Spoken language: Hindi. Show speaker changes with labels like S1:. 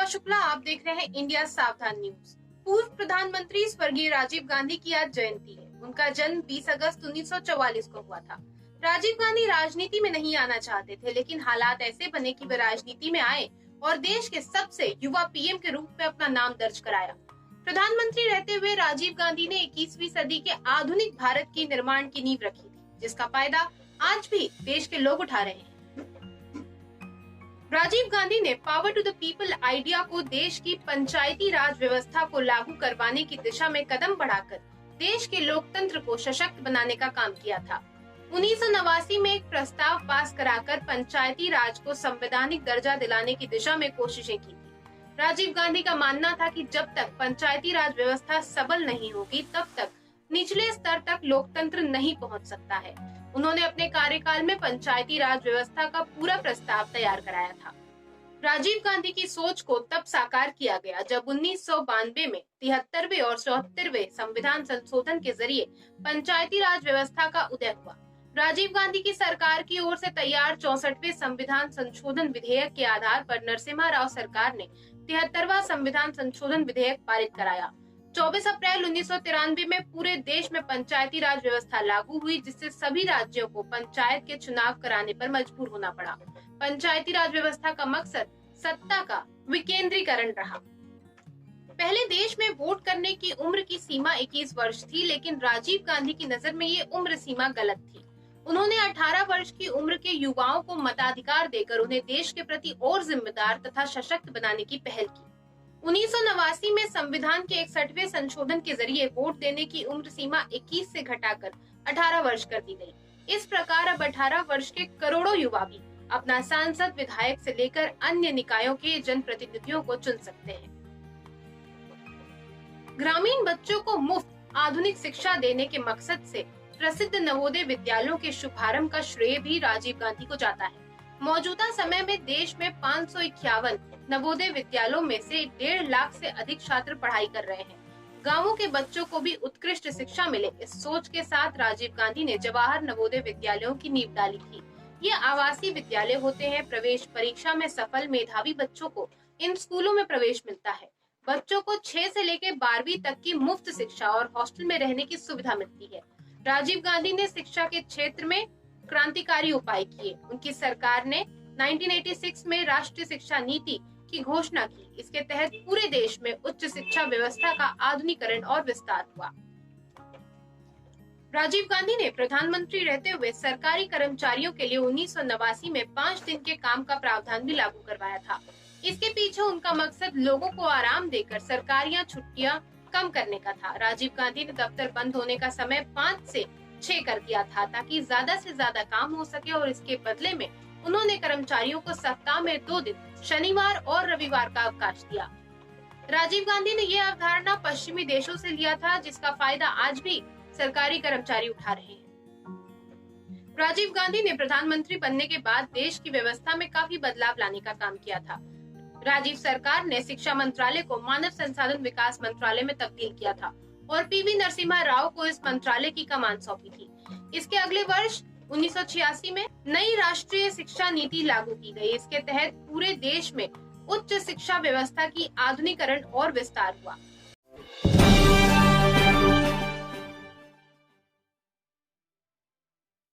S1: शुक्ला, आप देख रहे हैं इंडिया सावधान न्यूज। पूर्व प्रधानमंत्री स्वर्गीय राजीव गांधी की आज जयंती है। उनका जन्म 20 अगस्त 1944 को हुआ था। राजीव गांधी राजनीति में नहीं आना चाहते थे, लेकिन हालात ऐसे बने कि वे राजनीति में आए और देश के सबसे युवा पीएम के रूप में अपना नाम दर्ज कराया। प्रधानमंत्री रहते हुए राजीव गांधी ने 21वीं सदी के आधुनिक भारत की निर्माण की नींव रखी थी, जिसका फायदा आज भी देश के लोग उठा रहे हैं। राजीव गांधी ने power to the people idea को देश की पंचायती राज व्यवस्था को लागू करवाने की दिशा में कदम बढ़ाकर देश के लोकतंत्र को सशक्त बनाने का काम किया था। 1989 में एक प्रस्ताव पास कराकर पंचायती राज को संवैधानिक दर्जा दिलाने की दिशा में कोशिशें की थी। राजीव गांधी का मानना था कि जब तक पंचायती राज व्यवस्था सबल नहीं होगी, तब तक निचले स्तर तक लोकतंत्र नहीं पहुंच सकता है। उन्होंने अपने कार्यकाल में पंचायती राज व्यवस्था का पूरा प्रस्ताव तैयार कराया था। राजीव गांधी की सोच को तब साकार किया गया जब 1992 में 73वें और 74वें संविधान संशोधन के जरिए पंचायती राज व्यवस्था का उदय हुआ। राजीव गांधी की सरकार की ओर से तैयार 64वें संविधान संशोधन विधेयक के आधार पर नरसिम्हा राव सरकार ने 73वां संविधान संशोधन विधेयक पारित कराया। 24 अप्रैल 1993 में पूरे देश में पंचायती राज व्यवस्था लागू हुई, जिससे सभी राज्यों को पंचायत के चुनाव कराने पर मजबूर होना पड़ा। पंचायती राज व्यवस्था का मकसद सत्ता का विकेंद्रीकरण रहा। पहले देश में वोट करने की उम्र की सीमा 21 वर्ष थी, लेकिन राजीव गांधी की नजर में ये उम्र सीमा गलत थी। उन्होंने 18 वर्ष की उम्र के युवाओं को मताधिकार देकर उन्हें देश के प्रति और जिम्मेदार तथा सशक्त बनाने की पहल की। 1989 में संविधान के 61वें संशोधन के जरिए वोट देने की उम्र सीमा 21 से घटाकर 18 वर्ष कर दी गई। इस प्रकार अब 18 वर्ष के करोड़ों युवा भी अपना सांसद, विधायक से लेकर अन्य निकायों के जनप्रतिनिधियों को चुन सकते हैं। ग्रामीण बच्चों को मुफ्त आधुनिक शिक्षा देने के मकसद से प्रसिद्ध नवोदय विद्यालयों के शुभारंभ का श्रेय भी राजीव गांधी को जाता है। मौजूदा समय में देश में 551 नवोदय विद्यालयों में से 1.5 लाख से अधिक छात्र पढ़ाई कर रहे हैं। गांवों के बच्चों को भी उत्कृष्ट शिक्षा मिले, इस सोच के साथ राजीव गांधी ने जवाहर नवोदय विद्यालयों की नींव डाली थी। ये आवासीय विद्यालय होते हैं। प्रवेश परीक्षा में सफल मेधावी बच्चों को इन स्कूलों में प्रवेश मिलता है। बच्चों को 6 से लेकर 12वीं तक की मुफ्त शिक्षा और हॉस्टल में रहने की सुविधा मिलती है। राजीव गांधी ने शिक्षा के क्षेत्र में क्रांतिकारी उपाय किए। उनकी सरकार ने 1986 में राष्ट्रीय शिक्षा नीति की घोषणा की। इसके तहत पूरे देश में उच्च शिक्षा व्यवस्था का आधुनिकीकरण और विस्तार हुआ। राजीव गांधी ने प्रधानमंत्री रहते हुए सरकारी कर्मचारियों के लिए 1989 में 5 दिन के काम का प्रावधान भी लागू करवाया था। इसके पीछे उनका मकसद लोगों को आराम देकर सरकारियां छुट्टियां कम करने का था। राजीव गांधी ने दफ्तर बंद होने का समय 5 से 6 कर दिया था, ताकि ज्यादा से ज्यादा काम हो सके, और इसके बदले में उन्होंने कर्मचारियों को सप्ताह में 2 दिन, शनिवार और रविवार का अवकाश दिया। राजीव गांधी ने यह अवधारणा पश्चिमी देशों से लिया था, जिसका फायदा आज भी सरकारी कर्मचारी उठा रहे हैं। राजीव गांधी ने प्रधानमंत्री बनने के बाद देश की व्यवस्था में काफी बदलाव लाने का काम किया था। राजीव सरकार ने शिक्षा मंत्रालय को मानव संसाधन विकास मंत्रालय में तब्दील किया था और पीवी नरसिम्हा राव को इस मंत्रालय की कमान सौंपी थी। इसके अगले वर्ष 1986 में नई राष्ट्रीय शिक्षा नीति लागू की गई। इसके तहत पूरे देश में उच्च शिक्षा व्यवस्था की आधुनिकीकरण और विस्तार हुआ।